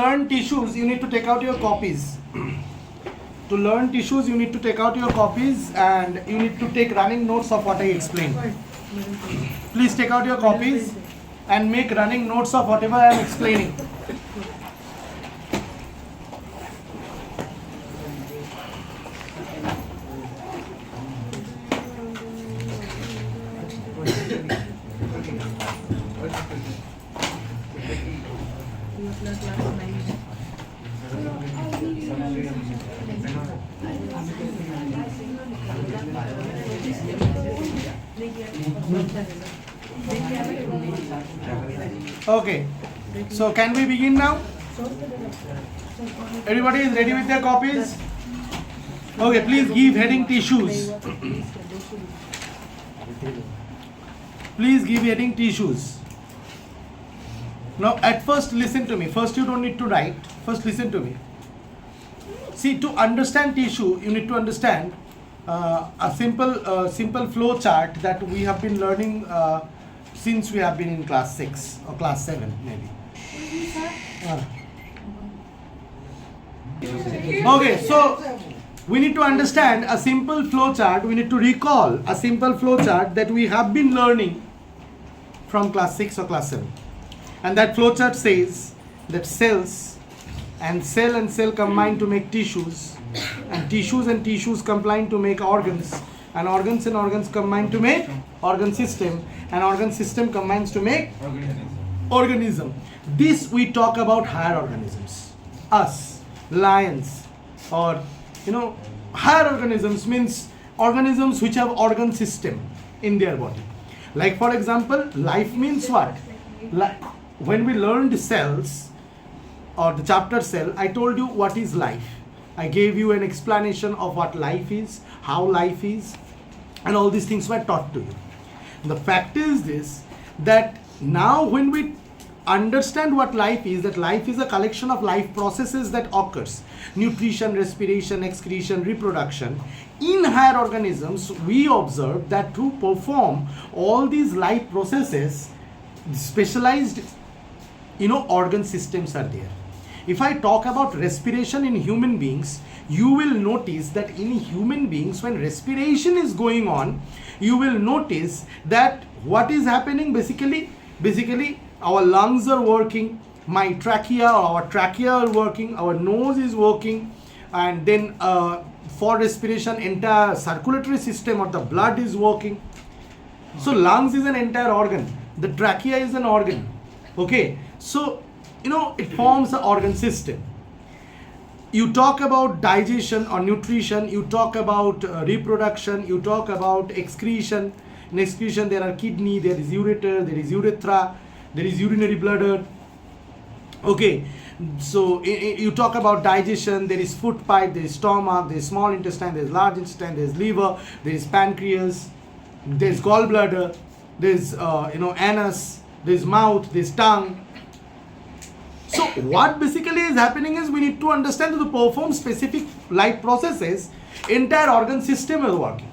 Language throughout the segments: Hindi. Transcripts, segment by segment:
Learn tissues, you need to take out your copies. To learn tissues, you need to take out your copies and you need to take running notes of what I explained. Please take out your copies and make running notes of whatever I am explaining. Okay, so can we begin now? Everybody is ready with their copies? Okay, please give heading tissues. Please give heading tissues. Now at first listen to me. First you don't need to write. First listen to me. See, to understand tissue, you need to understand a simple flow chart that we have been learning since we have been in class 6 or class 7 maybe. Okay, so we need to understand a simple flow chart. We need to recall a simple flow chart that we have been learning from class 6 or class 7. And that flow chart says that cells and cell combine to make tissues, and tissues combine to make organs, and organs combine to make organ system, and organ system combines to make organism. This we talk about higher organisms. Us, lions, or higher organisms means organisms which have organ system in their body. Like for example, life means what? Like when we learned cells or the chapter cell, I told you what is life. I gave you an explanation of what life is, how life is, and all these things were taught to you. The fact is this, that now when we understand what life is, that life is a collection of life processes that occurs. Nutrition, respiration, excretion, reproduction. In higher organisms, we observe that to perform all these life processes, specialized organ systems are there. If I talk about respiration in human beings, you will notice that in human beings, when respiration is going on, you will notice that what is happening basically our lungs are working, my trachea or our trachea are working, our nose is working, and then for respiration, entire circulatory system or the blood is working. So lungs is an entire organ, the trachea is an organ. Okay, so it forms an organ system. You talk about digestion or nutrition, you talk about reproduction, you talk about excretion. In excretion there are kidney, there is ureter, there is urethra, there is urinary bladder. Okay, so you talk about digestion, there is food pipe, there is stomach, there is small intestine, there is large intestine, there is liver, there is pancreas, there is gallbladder, there is anus, there is mouth, there is tongue. So what basically is happening is we need to understand to perform specific life processes, entire organ system is working.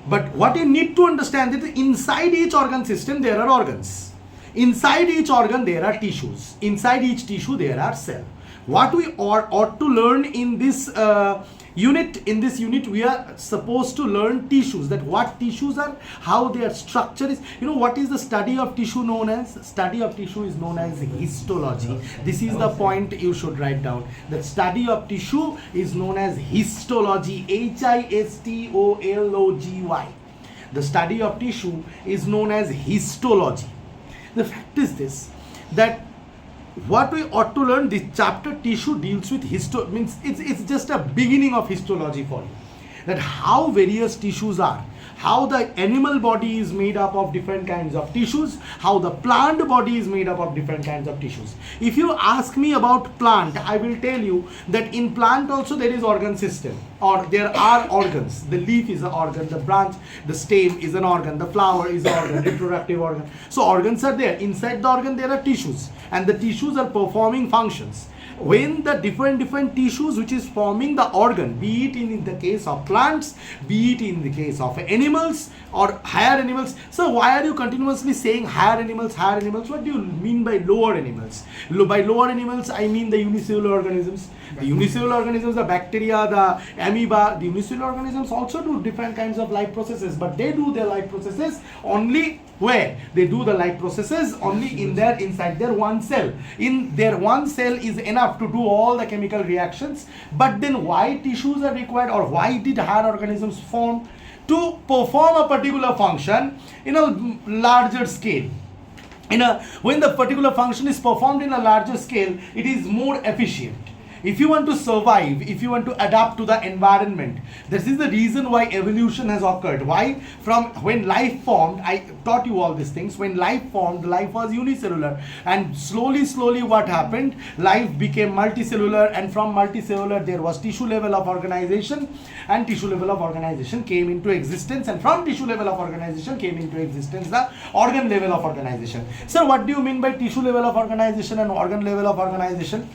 But what you need to understand is that inside each organ system there are organs. Inside each organ there are tissues. Inside each tissue there are cells. What we ought to learn in this unit, we are supposed to learn tissues, that what tissues are, how their structure is. What is the study of tissue known as? Study of tissue is known as histology. This is the point you should write down. The study of tissue is known as histology. Histology. The study of tissue is known as histology. The fact is this, that what we ought to learn, this chapter tissue deals with means it's just a beginning of histology for you, that how various tissues are, how the animal body is made up of different kinds of tissues, how the plant body is made up of different kinds of tissues. If you ask me about plant, I will tell you that in plant also there is organ system, or there are organs. The leaf is an organ, the branch, the stem is an organ, the flower is an organ, reproductive organ. So organs are there. Inside the organ there are tissues, and the tissues are performing functions. when the different tissues which is forming the organ, be it in the case of plants, be it in the case of animals or higher animals. So why are you continuously saying higher animals, higher animals? What do you mean by lower animals? By lower animals, I mean the unicellular organisms. The unicellular organisms, the bacteria, the amoeba, the unicellular organisms also do different kinds of life processes, but they do their life processes only where? They do the life processes only inside their one cell. In their one cell is enough to do all the chemical reactions. But then why tissues are required, or why did higher organisms form? To perform a particular function in a larger scale. When the particular function is performed in a larger scale, it is more efficient. If you want to survive, if you want to adapt to the environment, this is the reason why evolution has occurred. Why? From when life formed, I taught you all these things. When life formed, life was unicellular, and slowly what happened? Life became multicellular, and from multicellular there was tissue level of organization, and tissue level of organization came into existence, and from tissue level of organization came into existence the organ level of organization. Sir, what do you mean by tissue level of organization and organ level of organization?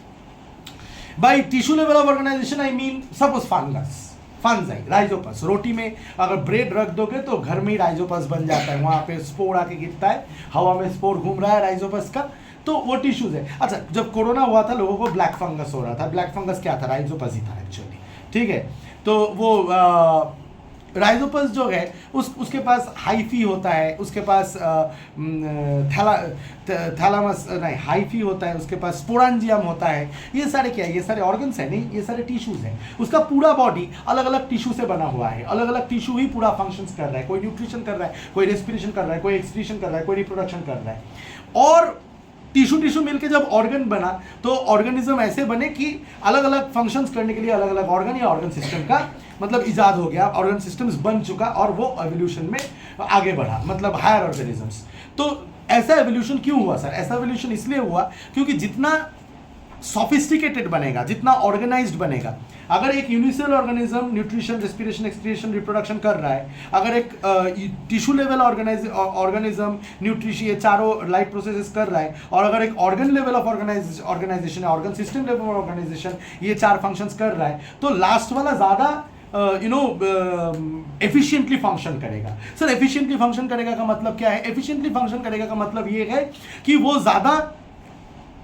By tissue level of organization, I mean suppose fungi, rhizopus. रोटी में अगर ब्रेड रख दोगे तो घर में ही राइजोपस बन जाता है, वहाँ पे स्पोर आके गिरता है, हवा में स्पोर घूम रहा है राइजोपस का, तो वो टिश्यूज है. अच्छा, जब कोरोना हुआ था लोगों को ब्लैक फंगस हो रहा था. ब्लैक फंगस क्या था? राइजोपस ही था एक्चुअली. ठीक है, तो वो राइजोपस जो है उसके पास हाइफी होता है, उसके पास थैलामस नहीं हाइफी होता है, उसके पास स्पोरांजियम होता है. ये सारे क्या है? ये सारे ऑर्गन्स है नहीं, ये सारे टिश्यूज हैं. उसका पूरा बॉडी अलग अलग टिश्यू से बना हुआ है. अलग अलग टिश्यू ही पूरा फंक्शंस कर रहा है. कोई न्यूट्रिशन कर रहा है, कोई रेस्पिरेशन कर रहा है, कोई एक्सक्रीशन कर रहा है, कोई रिप्रोडक्शन कर रहा है. और टिश्यू मिलके जब ऑर्गन बना तो ऑर्गेनिज्म ऐसे बने कि अलग अलग फंक्शंस करने के लिए अलग अलग ऑर्गन या ऑर्गन सिस्टम का मतलब इजाद हो गया. ऑर्गन सिस्टम्स बन चुका और वो एवोल्यूशन में आगे बढ़ा, मतलब हायर ऑर्गेनिजम्स. तो ऐसा एवोल्यूशन क्यों हुआ सर? ऐसा एवोल्यूशन इसलिए हुआ क्योंकि जितना सोफिस्टिकेटेड बनेगा, जितना ऑर्गेनाइज्ड बनेगा, अगर एक unicell organism nutrition, respiration, excretion, reproduction कर रहा है, अगर एक टिश्यू लेवल ऑर्गेनिज्म न्यूट्रिशन ये चारों लाइफ प्रोसेसेस कर रहा है, और अगर एक organ level of organisation, organ system level of organisation ये चार फंक्शंस कर रहा है, तो लास्ट वाला ज़्यादा एफिशिएंटली फंक्शन करेगा. सर एफिशिएंटली फंक्शन करेगा का मतलब क्या है? एफिशिएंटली फंक्शन करेगा का मतलब ये है कि वो ज़्यादा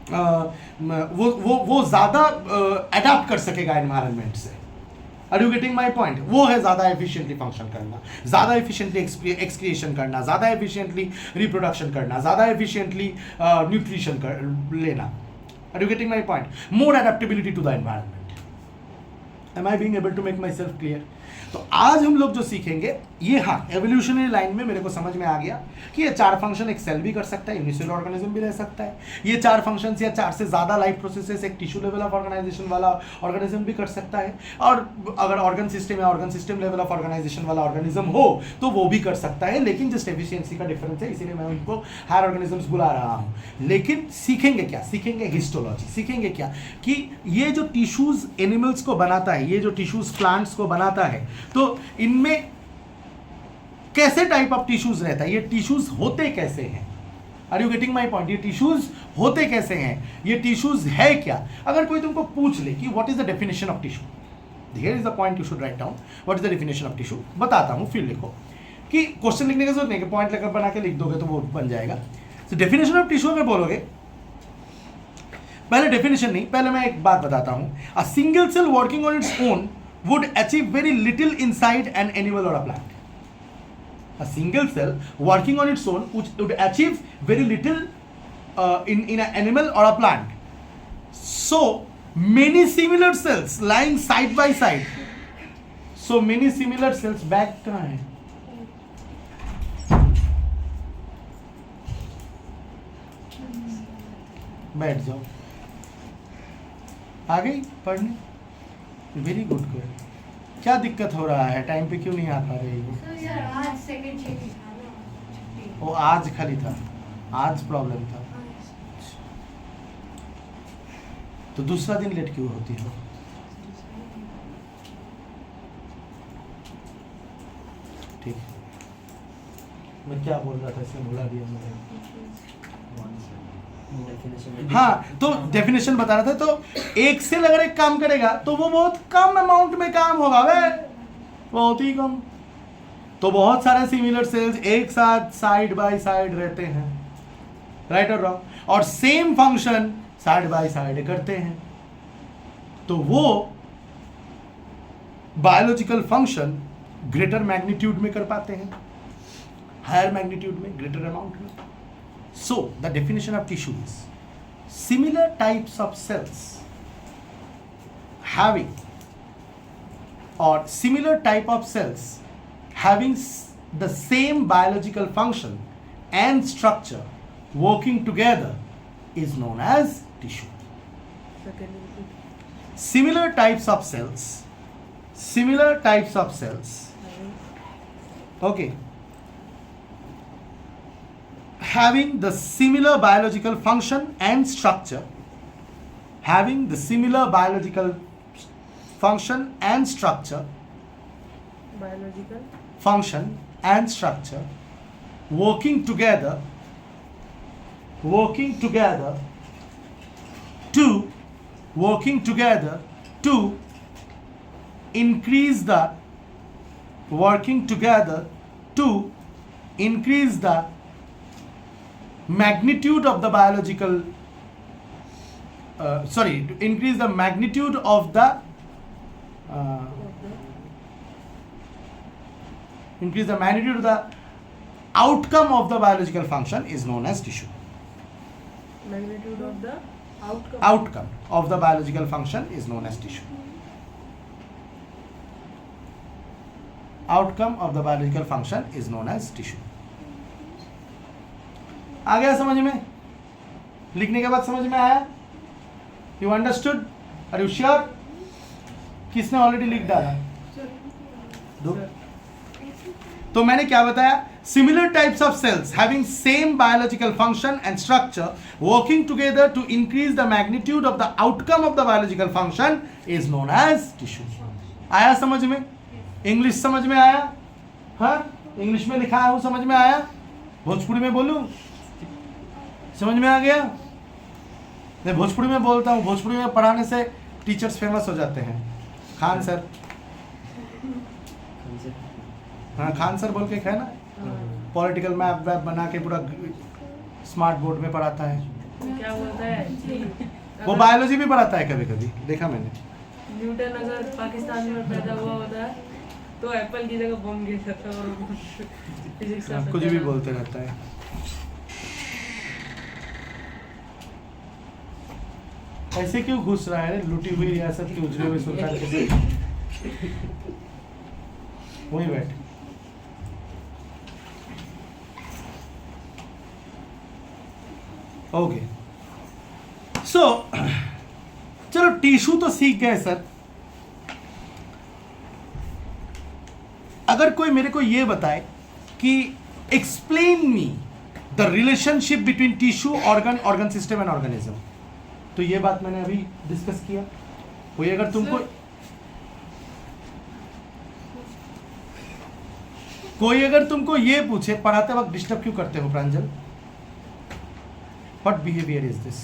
वो ज़्यादा अडैप्ट कर सकेगा एनवायरनमेंट से. Are you getting my point? वो है ज़्यादा एफिशिएंटली फंक्शन करना, ज़्यादा एफिशिएंटली एक्सक्रिएशन करना, ज़्यादा एफिशिएंटली रिप्रोडक्शन करना, ज़्यादा एफिशिएंटली न्यूट्रिशन लेना. Are you getting my point? More adaptability to the environment. Am I being able to make myself clear? तो आज हम लोग जो सीखेंगे ये, हाँ, एवोल्यूशनरी लाइन में मेरे को समझ में आ गया कि ये चार फंक्शन एक सेल भी कर सकता है, यूनिसेलुलर ऑर्गेनिज्म भी रह सकता है. ये चार फंक्शंस या चार से ज़्यादा लाइफ प्रोसेसेस एक टिश्यू लेवल ऑफ ऑर्गेनाइजेशन वाला ऑर्गेनिज्म भी कर सकता है. और अगर ऑर्गन सिस्टम या organ system level of organisation वाला ऑर्गेनिज्म हो तो वो भी कर सकता है. लेकिन जस्ट एफिशिएंसी का डिफरेंस है, इसीलिए मैं उनको हायर ऑर्गेनिजम्स बुला रहा हूँ. लेकिन सीखेंगे क्या? सीखेंगे हिस्टोलॉजी. सीखेंगे क्या? कि ये जो टिश्यूज एनिमल्स को बनाता है, ये जो टिश्यूज प्लांट्स को बनाता है, तो इनमें कैसे टाइप ऑफ टिश्यूज रहता है, ये टिश्यूज होते कैसे हैं. Are you getting my point? ये टिश्यूज होते कैसे हैं, ये टिश्यूज है क्या. अगर कोई तुमको पूछ ले कि what is the definition of tissue, here is the point you should write down. What is the definition of tissue बताता हूँ, फिर लिखो. कि क्वेश्चन लिखने की जरूरत नहीं, कि पॉइंट लेकर बना के लिख दोगे तो वो बन जाएगा. तो डेफिनेशन ऑफ टिश्यू अगर बोलोगे, पहले डेफिनेशन नहीं, पहले मैं एक बात बताता हूँ. A single cell working on its own would achieve very little inside an animal or a plant. A single cell working on its own would achieve very little in an animal or a plant. So many similar cells lying side by side. So many similar cells back time. बैठ जाओ. आ गई पढ़ने? Very good girl. क्या दिक्कत हो रहा है? टाइम पे क्यों नहीं आ पा रही हो? आज सेकंड शिफ्ट था ना. वो आज खाली था, आज प्रॉब्लम था. तो दूसरा दिन लेट क्यों होती हो? ठीक. मैं क्या बोल रहा था इसमें भुला दिया मैंने. हाँ, तो डेफिनेशन बता रहा था। तो एक सेल अगर एक काम करेगा तो वो बहुत कम अमाउंट में काम होगा, वे बहुत ही कम। तो बहुत सारे सिमिलर सेल्स एक साथ साइड बाय साइड रहते हैं, राइट और रॉन्ग, और same function side by side करते हैं, तो वो बायोलॉजिकल फंक्शन ग्रेटर मैग्नीट्यूड में कर पाते हैं, हायर मैग्नीट्यूड में, ग्रेटर अमाउंट में। So, the definition of tissue is similar types of cells having, or similar type of cells having the same biological function and structure working together is known as tissue. Similar types of cells, okay, having the similar biological function and structure, having the similar biological function and structure, biological function and structure, working together to increase the magnitude of the biological to increase the magnitude of the outcome of the biological function is known as tissue. magnitude of the Outcome of the biological function is known as tissue. Outcome of the biological function is known as tissue. आ गया समझ में? लिखने के बाद समझ में आया? You understood? Are you sure? किसने ऑलरेडी लिख डाला? दो। तो मैंने क्या बताया? Similar types of cells having same biological function and structure working together to increase the magnitude of the outcome of the biological function is known as tissue. आया समझ में? इंग्लिश समझ में आया? हाँ? इंग्लिश में लिखा है वो समझ में आया? भोजपुरी में बोलूं? समझ में आ गया? मैं भोजपुरी में बोलता हूँ, भोजपुरी में पढ़ाने से टीचर्स फेमस हो जाते हैं। खान सर, हाँ खान सर बोल के है ना, पॉलिटिकल मैप वैप बना के पूरा स्मार्ट बोर्ड में पढ़ाता है। क्या बोलता है? वो बायोलॉजी भी पढ़ाता है कभी कभी, देखा मैंने। न्यूटन अगर पाकिस्तान में पैदा हुआ होता तो एप्पल की जगह बम गिर सकता और फिजिक्स का कुछ भी बोलते रहता है। ऐसे क्यों घुस रहा है लूटी हुई रियासत की उजड़े हुए सुल्तान के साथ? वही बैठ। ओके, सो चलो टिश्यू तो सीख गए सर। अगर कोई मेरे को ये बताए कि explain me the relationship between tissue, organ system and organism, तो ये बात मैंने अभी डिस्कस किया। कोई अगर तुमको ये पूछे पढ़ाते वक्त डिस्टर्ब क्यों करते हो प्रांजल, व्हाट बिहेवियर इज दिस?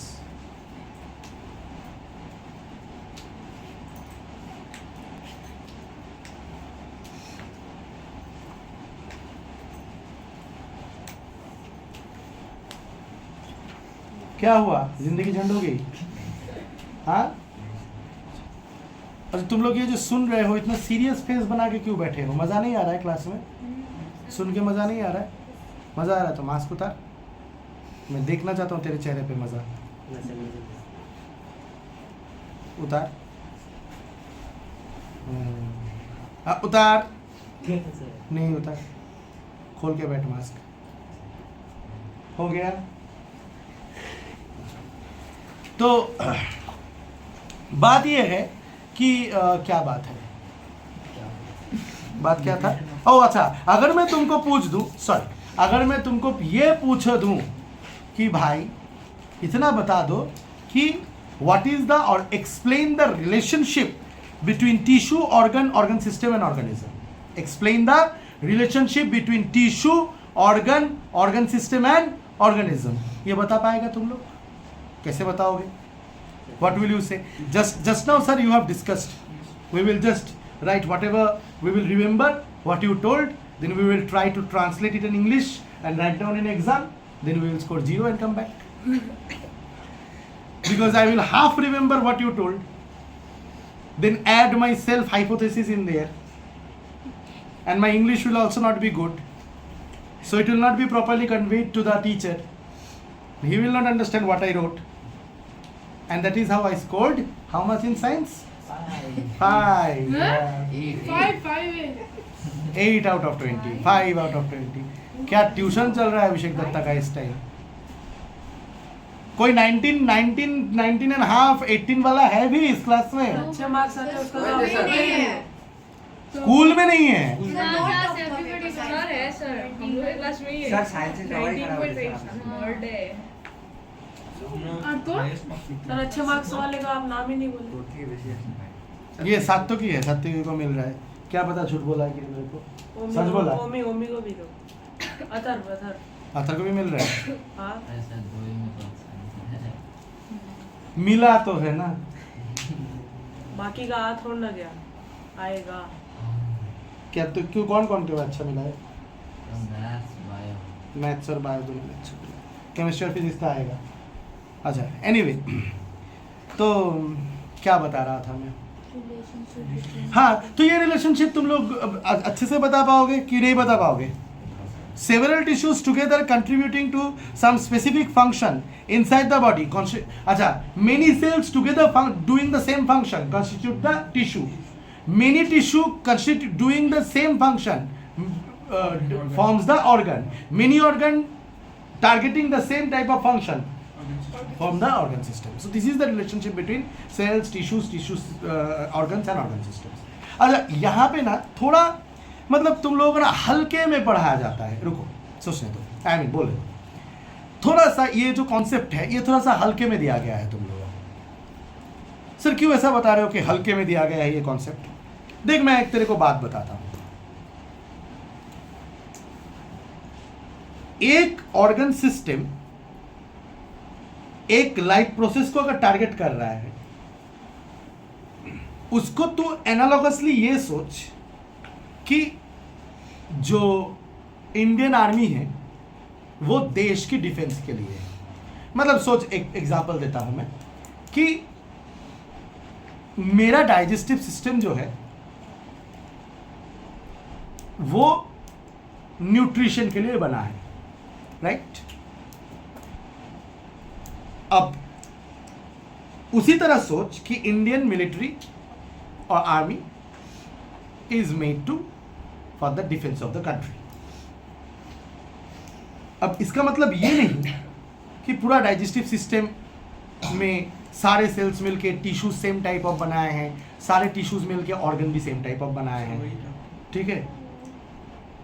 क्या हुआ, जिंदगी झंड हो गई? हाँ, अच्छा तुम लोग ये जो सुन रहे हो इतना सीरियस फेस बना के क्यों बैठे हो? मजा नहीं आ रहा है क्लास में? सुन के मजा नहीं आ रहा है? मजा आ रहा है तो मास्क उतार, मैं देखना चाहता हूँ तेरे चेहरे पे मजा। उतार, उतार, नहीं उतार, खोल के बैठ मास्क। हो गया? तो बात यह है कि क्या बात है, बात क्या था? ओह अच्छा, अगर मैं तुमको पूछ दूं, अगर मैं तुमको ये पूछ दूं कि भाई इतना बता दो कि व्हाट इज द और explain the relationship between tissue, organ system and organism, explain the relationship between tissue, organ system and organism, ये बता पाएगा तुम लोग? कैसे बताओगे? What will you say? Just now, sir, you have discussed. We will just write whatever we will remember what you told. Then we will try to translate it in English and write down in exam. Then we will score 0 and come back. Because I will half remember what you told. Then add my self hypothesis in there. And my English will also not be good. So it will not be properly conveyed to the teacher. He will not understand what I wrote. And that is how I scored. How much in science? 5. Yeah. 8 out of 20. 5 out of 20. क्या ट्यूशन चल रहा है अभिषेक दत्ता का इस टाइम? कोई 19 and half 18 वाला है भी इस क्लास में? अच्छे मार्क्स आते हैं उसको तो स्कूल में नहीं है। सर है सर, हम लोग के क्लास में ही है। सर साइंस से दवाई खराब है। 19.8 सर अच्छे मार्क्स वाले का आप नाम ही नहीं बोले। ये सात्विक की है, सात्विक को मिल रहा है। क्या पता झूठ बोला कि मेरे को? सच बोला? ओमी को भी दो। अतर को भी मिल रहा है। हाँ मिला तो है ना। बाकी का आ थोड़ा ना गया, आएगा। क्या तो क्यों कौन को अच्छा मिला है? मैथ्स और बायो दोनों में अच्छा मिला। केमिस्ट्री और फिजिक्स का आएगा। अच्छा एनीवे, तो क्या बता रहा था मैं? हाँ, तो ये रिलेशनशिप तुम लोग अच्छे से बता पाओगे कि नहीं बता पाओगे? Several tissues together contributing to some specific function inside the body. अच्छा, many cells together doing the same function constitute the tissue. Many tissue constitute doing the same function forms the organ. Many organ targeting the same type of function form the organ system. So this is the relationship between cells, tissues, organs and organ systems. अच्छा, यहाँ पे ना थोड़ा मतलब तुम लोगों को ना हल्के में पढ़ाया जाता है। रुको सोचने दो, बोले थोड़ा सा ये जो कॉन्सेप्ट है ये थोड़ा सा हल्के में दिया गया है तुम लोगों को। सर क्यों ऐसा बता रहे हो कि हल्के में दिया गया है ये कॉन्सेप्ट? देख मैं एक तेरे को बात बताता हूं। एक ऑर्गन सिस्टम एक लाइफ प्रोसेस को अगर टारगेट कर रहा है, उसको तू एनालॉगसली ये सोच कि जो इंडियन आर्मी है वो देश की डिफेंस के लिए है। मतलब सोच, एक एग्जांपल देता हूं मैं कि मेरा डाइजेस्टिव सिस्टम जो है वो न्यूट्रिशन के लिए बना है, राइट? अब उसी तरह सोच कि इंडियन मिलिट्री और army is made to for the defence of the country. अब इसका मतलब ये नहीं कि पूरा डाइजेस्टिव सिस्टम में सारे सेल्स मिलके टिश्यूज सेम टाइप ऑफ बनाए हैं, सारे टिश्यूज मिलके ऑर्गन भी सेम टाइप ऑफ बनाए हैं, ठीक है?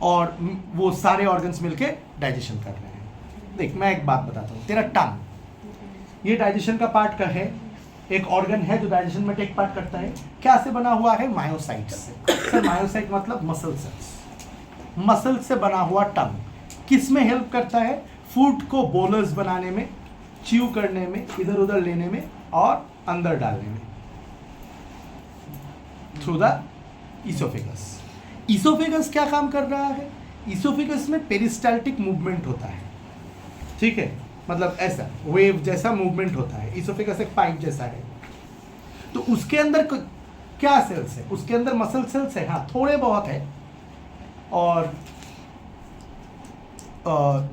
और वो सारे ऑर्गन्स मिलके डाइजेशन कर रहे हैं। देख मैं एक बात बताता हूँ, तेरा टंग ये डाइजेशन का पार्ट का है, एक ऑर्गन है जो डाइजेशन में टेक पार्ट करता है। क्या से बना हुआ है? मायोसाइट से। सर मायोसाइट मतलब मसल सेल्स। मसल से बना हुआ टंग किस में हेल्प करता है? फूड को बोलर्स बनाने में, च्यू करने में, इधर उधर लेने में और अंदर डालने में, थ्रू द इसोफेगस। इसोफेगस क्या काम कर रहा है? इसोफेगस में पेरिस्टाल्टिक मूवमेंट होता है, ठीक है? मतलब ऐसा वेव जैसा मूवमेंट होता है। इसोफेगस एक पाइप जैसा है। तो उसके अंदर क्या सेल्स है? उसके अंदर मसल सेल्स है, हाँ थोड़े बहुत है। और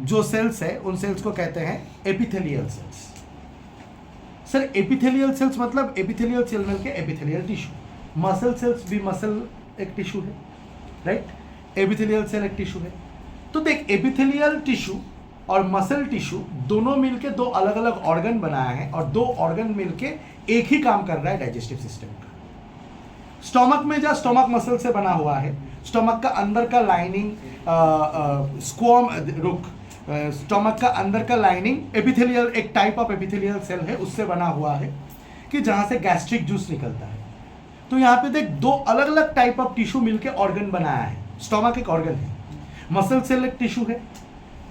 जो सेल्स है उन सेल्स को कहते हैं epithelial cells. Sir epithelial cells मतलब एपिथेलियल सेल मिलके एपिथेलियल टिश्यू। मसल सेल्स भी मसल एक टिश्यू है, राइट? एपिथेलियल सेल एक टिश्यू है। तो देख एपिथेलियल टिश्यू और मसल टिश्यू दोनों मिलके दो अलग अलग ऑर्गन बनाए हैं और दो ऑर्गन मिलके एक ही काम कर रहा है डाइजेस्टिव सिस्टम का। स्टोमक में जा, स्टोमक मसल से बना हुआ है। स्टोमक का अंदर का लाइनिंग स्टोमक का अंदर का लाइनिंग एपिथेलियल, एक टाइप ऑफ एपिथेलियल सेल है, उससे बना हुआ है कि जहां से गैस्ट्रिक जूस निकलता है। तो यहाँ पे देख दो अलग अलग टाइप ऑफ टिश्यू मिलके ऑर्गन बनाया है। स्टोमक एक ऑर्गन है, मसल सेल एक टिश्यू है,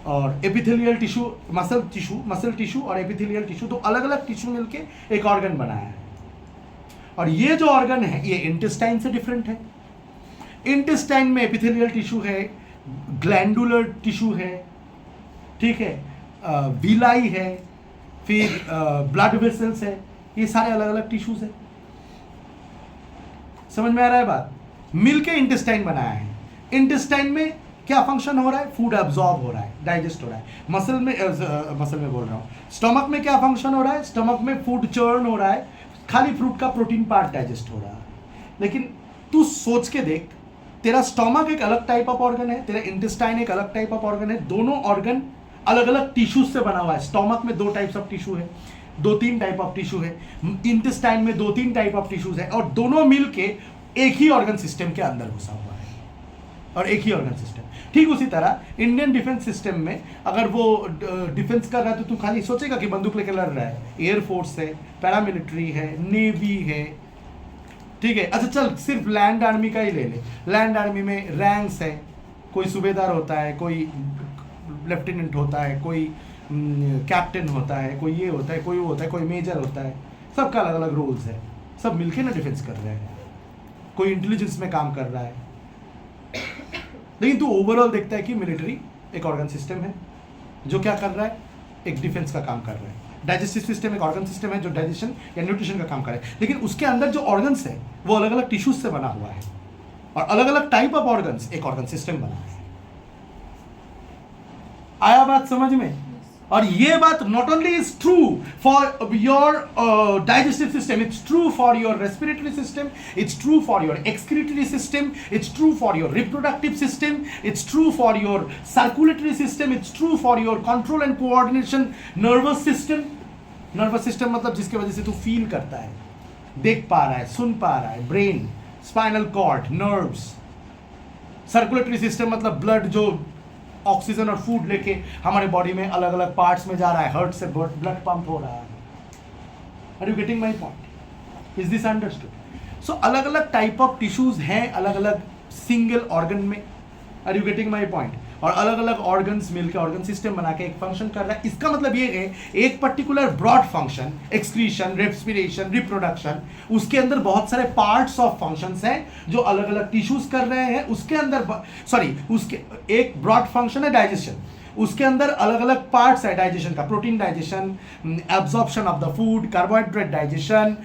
और एपिथेलियल टिश्यू, मसल टिश्यू और एपिथेलियल टिश्यू, तो अलग अलग टिश्यू मिलके एक ऑर्गन बनाया है। और ये जो ऑर्गन है ये इंटेस्टाइन से डिफरेंट है। इंटेस्टाइन में एपिथेलियल टिश्यू है, ग्लैंडुलर टिश्यू है, ठीक है, विलाई है, फिर ब्लड वेसल्स है, ये सारे अलग अलग टिश्यूज है। समझ में आ रहा है बात? मिलके इंटेस्टाइन बनाया है। इंटेस्टाइन में क्या फंक्शन हो रहा है? फूड एब्जॉर्ब हो रहा है, डाइजेस्ट हो रहा है। मसल में बोल रहा हूँ, स्टमक में क्या फंक्शन हो रहा है? स्टमक में फूड चर्न हो रहा है, खाली फ्रूट का प्रोटीन पार्ट डाइजेस्ट हो रहा है। लेकिन तू सोच के देख, तेरा स्टमक एक अलग टाइप ऑफ ऑर्गन है, तेरा इंटेस्टाइन एक अलग टाइप ऑफ ऑर्गन है, दोनों ऑर्गन अलग अलग टिश्यूज से बना हुआ है। स्टमक में 2 टाइप्स ऑफ टिश्यू है, 2-3 टाइप ऑफ टिश्यू है, इंटेस्टाइन में 2-3 टाइप ऑफ टिश्यूज है, और दोनों मिलके एक ही ऑर्गन सिस्टम के अंदर घुसा हुआ है, और एक ही ऑर्गन सिस्टम। ठीक उसी तरह इंडियन डिफेंस सिस्टम में अगर वो डिफेंस कर रहा है तो तू खाली सोचेगा कि बंदूक लेकर लड़ रहा है। एयरफोर्स है, पैरामिलिट्री है, नेवी है, ठीक है। अच्छा चल सिर्फ लैंड आर्मी का ही ले ले। लैंड आर्मी में रैंक्स है, कोई सूबेदार होता है, कोई लेफ्टिनेंट होता है, कोई कैप्टन होता है, कोई ये होता है, कोई वो होता है, कोई मेजर होता है, सबका अलग अलग रोल्स है, सब मिलके ना डिफेंस कर रहे हैं। कोई इंटेलिजेंस में काम कर रहा है, लेकिन तू ओवरऑल देखता है कि मिलिट्री एक ऑर्गन सिस्टम है जो क्या कर रहा है? एक डिफेंस का काम कर रहा है। डाइजेस्टिव सिस्टम एक ऑर्गन सिस्टम है जो डाइजेशन या न्यूट्रिशन का काम करे, लेकिन उसके अंदर जो ऑर्गन्स है वो अलग अलग टिश्यूज से बना हुआ है, और अलग अलग टाइप ऑफ ऑर्गन्स एक ऑर्गन सिस्टम बना है। आया बात समझ में? और ये बात not only is true for your digestive system, it's true for your respiratory system, it's true for your excretory system, it's true for your reproductive system, it's true for your circulatory system, it's true for your control and coordination nervous system. Nervous system मतलब जिसकी वजह से तू फील करता है, देख पा रहा है, सुन पा रहा है, brain, spinal cord, nerves. Circulatory system मतलब ब्लड जो ऑक्सीजन और फूड लेके हमारे बॉडी में अलग अलग पार्ट्स में जा रहा है, हार्ट से ब्लड पंप हो रहा है। Are you getting my point? Is this understood? So अलग अलग टाइप ऑफ टिश्यूज हैं अलग अलग सिंगल ऑर्गन में। Are you getting my point? और अलग अलग ऑर्गन्स मिलकर ऑर्गन सिस्टम बना के एक फंक्शन कर रहा है। इसका मतलब ये है एक particular broad function, excretion, respiration, reproduction, उसके अंदर बहुत सारे पार्ट्स ऑफ फंक्शंस हैं जो अलग अलग टिश्यूज कर रहे हैं। उसके अंदर उसके एक ब्रॉड फंक्शन है डाइजेशन, उसके अंदर अलग अलग पार्ट्स है डाइजेशन का, protein digestion, absorption of the food, carbohydrate digestion,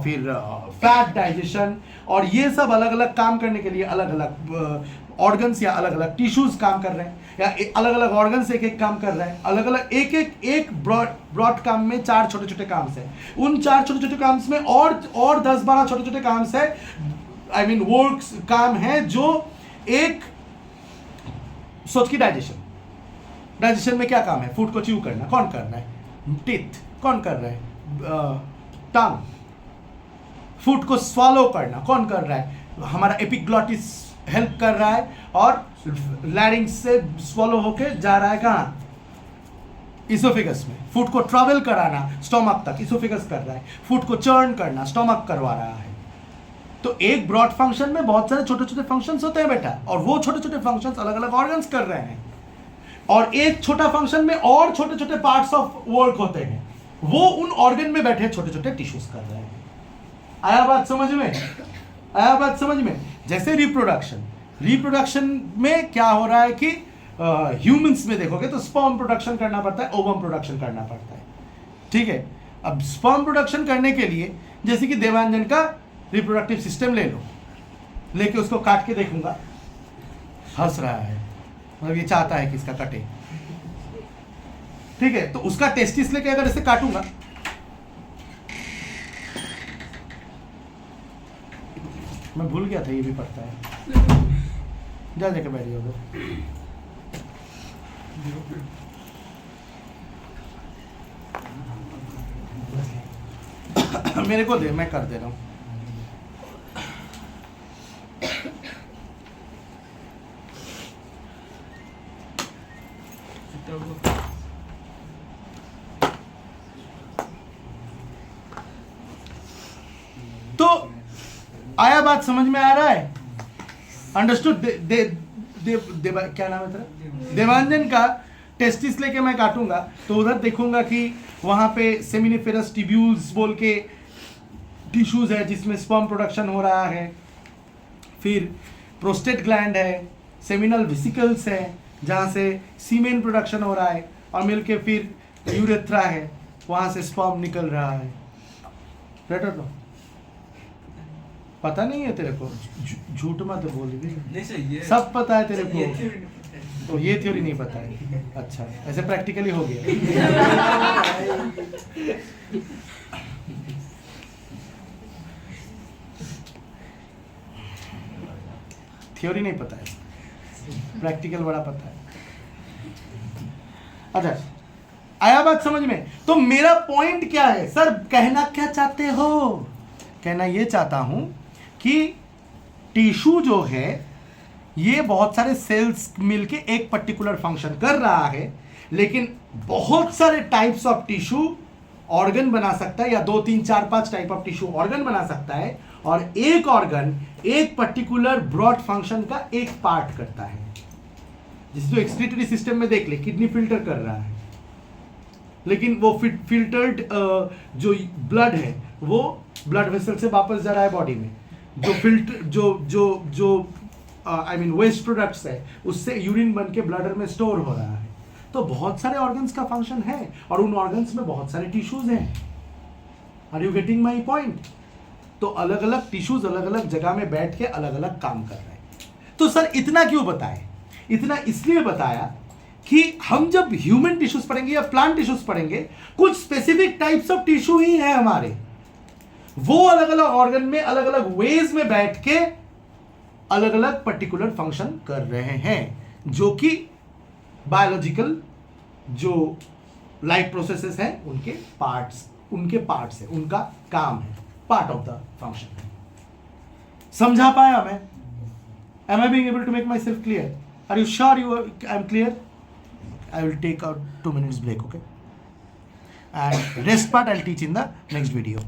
फिर फैट डाइजेशन, और ये सब अलग अलग काम करने के लिए अलग अलग ऑर्गन्स या अलग अलग टिश्यूज काम कर रहे हैं, या अलग अलग ऑर्गन्स एक एक काम कर रहे हैं। अलग अलग एक ब्रॉड काम में 4 छोटे छोटे काम है, उन 4 छोटे छोटे काम में और 10-12 छोटे छोटे काम है, आई मीन वर्क्स काम है जो एक सोच की डाइजेशन में क्या काम है? फूड को च्यू करना, कौन कर रहा है? टीथ कौन कर रहा है? टंग। फूड को स्वॉलो करना कौन कर रहा है? हमारा एपिग्लॉटिस हेल्प कर रहा है, और लैरिंग्स से स्वॉलो होके जा रहा है कहाँ? इसोफेगस में। फूड को ट्रैवल कराना स्टमक तक इसोफेगस कर रहा है, फूड को चर्न करना स्टमक करवा रहा है। तो एक ब्रॉड फंक्शन में बहुत सारे छोटे छोटे फंक्शंस होते हैं बेटा, और वो छोटे छोटे फंक्शंस अलग अलग ऑर्गन्स कर रहे हैं, और एक छोटा फंक्शन में और छोटे छोटे पार्ट्स ऑफ वर्क होते हैं, वो उन ऑर्गन में बैठे छोटे छोटे टिश्यूज कर रहे हैं। आया बात समझ में? आया बात समझ में? जैसे रिप्रोडक्शन में क्या हो रहा है कि ह्यूमंस में देखोगे तो स्पर्म प्रोडक्शन करना पड़ता है, ओवम प्रोडक्शन करना पड़ता है, ठीक है। अब स्पर्म प्रोडक्शन करने के लिए जैसे कि देवांजन का रिप्रोडक्टिव सिस्टम ले लो, लेके उसको काट के देखूंगा, हंस रहा है, मतलब ये चाहता है कि इसका कटे, ठीक है। तो उसका टेस्टिस लेके अगर इसे काटूंगा, मैं भूल गया था ये भी पड़ता है, जा जाके बैठ जाओ मेरे को दे, मैं कर दे रहा हूँ। तो आया बात समझ में आ रहा है? अंडरस्टूड? क्या नाम है तेरा? देवांजन का टेस्टिस लेके मैं काटूंगा तो उधर देखूंगा कि वहां पे सेमिनिफेरस ट्यूब्यूल्स बोल के टिश्यूज है जिसमें स्पर्म प्रोडक्शन हो रहा है, फिर प्रोस्टेट ग्लैंड है, सेमिनल वेसिकल्स है जहाँ से सीमेन प्रोडक्शन हो रहा है, और मिलके फिर यूरेथ्रा है वहाँ से स्पर्म निकल रहा है। राइट और नो? पता नहीं है तेरे को? झूठ मत बोल भी, नहीं सर, ये सब पता है तेरे ये को। theory नहीं पता है। तो ये थ्योरी नहीं पता है, अच्छा ऐसे प्रैक्टिकली हो गया। थ्योरी नहीं पता है, प्रैक्टिकल बड़ा पता है। अच्छा, आया बात समझ में? तो मेरा पॉइंट क्या है सर, कहना क्या चाहते हो? कहना ये चाहता हूं कि टिश्यू जो है ये बहुत सारे सेल्स मिलके एक पर्टिकुलर फंक्शन कर रहा है, लेकिन बहुत सारे टाइप्स ऑफ टिश्यू ऑर्गन बना सकता है, या 2 3 4 5 टाइप ऑफ टिश्यू ऑर्गन बना सकता है, और एक ऑर्गन एक पर्टिकुलर ब्रॉड फंक्शन का एक पार्ट करता है। जिस जो एक्सक्रीटरी सिस्टम में देख ले, किडनी फिल्टर कर रहा है, लेकिन वो फिल्टर्ड जो ब्लड है वो ब्लड वेसल से वापस जा रहा है बॉडी में। जो फिल्टर जो आई मीन वेस्ट प्रोडक्ट्स है उससे यूरिन बन के ब्लडर में स्टोर हो रहा है। तो बहुत सारे ऑर्गन्स का फंक्शन है, और उन ऑर्गन्स में बहुत सारे टिश्यूज हैं। Are you getting my point? तो अलग अलग टिश्यूज अलग अलग जगह में बैठ के अलग अलग काम कर रहे हैं। तो सर इतना क्यों बताए? इतना इसलिए बताया कि हम जब ह्यूमन टिश्यूज पढ़ेंगे या प्लांट टिश्यूज पढ़ेंगे, कुछ स्पेसिफिक टाइप्स ऑफ टिश्यू ही है हमारे, वो अलग अलग ऑर्गन में अलग अलग वेज में बैठ के अलग अलग पर्टिकुलर फंक्शन कर रहे हैं, जो कि बायोलॉजिकल जो लाइफ प्रोसेसेस हैं उनके पार्ट्स है, उनका काम है, पार्ट ऑफ द फंक्शन है। समझा पाया मैं? Am I being able to make myself clear? Are you sure I'm clear? I will take a 2 minutes break, okay? And rest part I'll teach in the next video.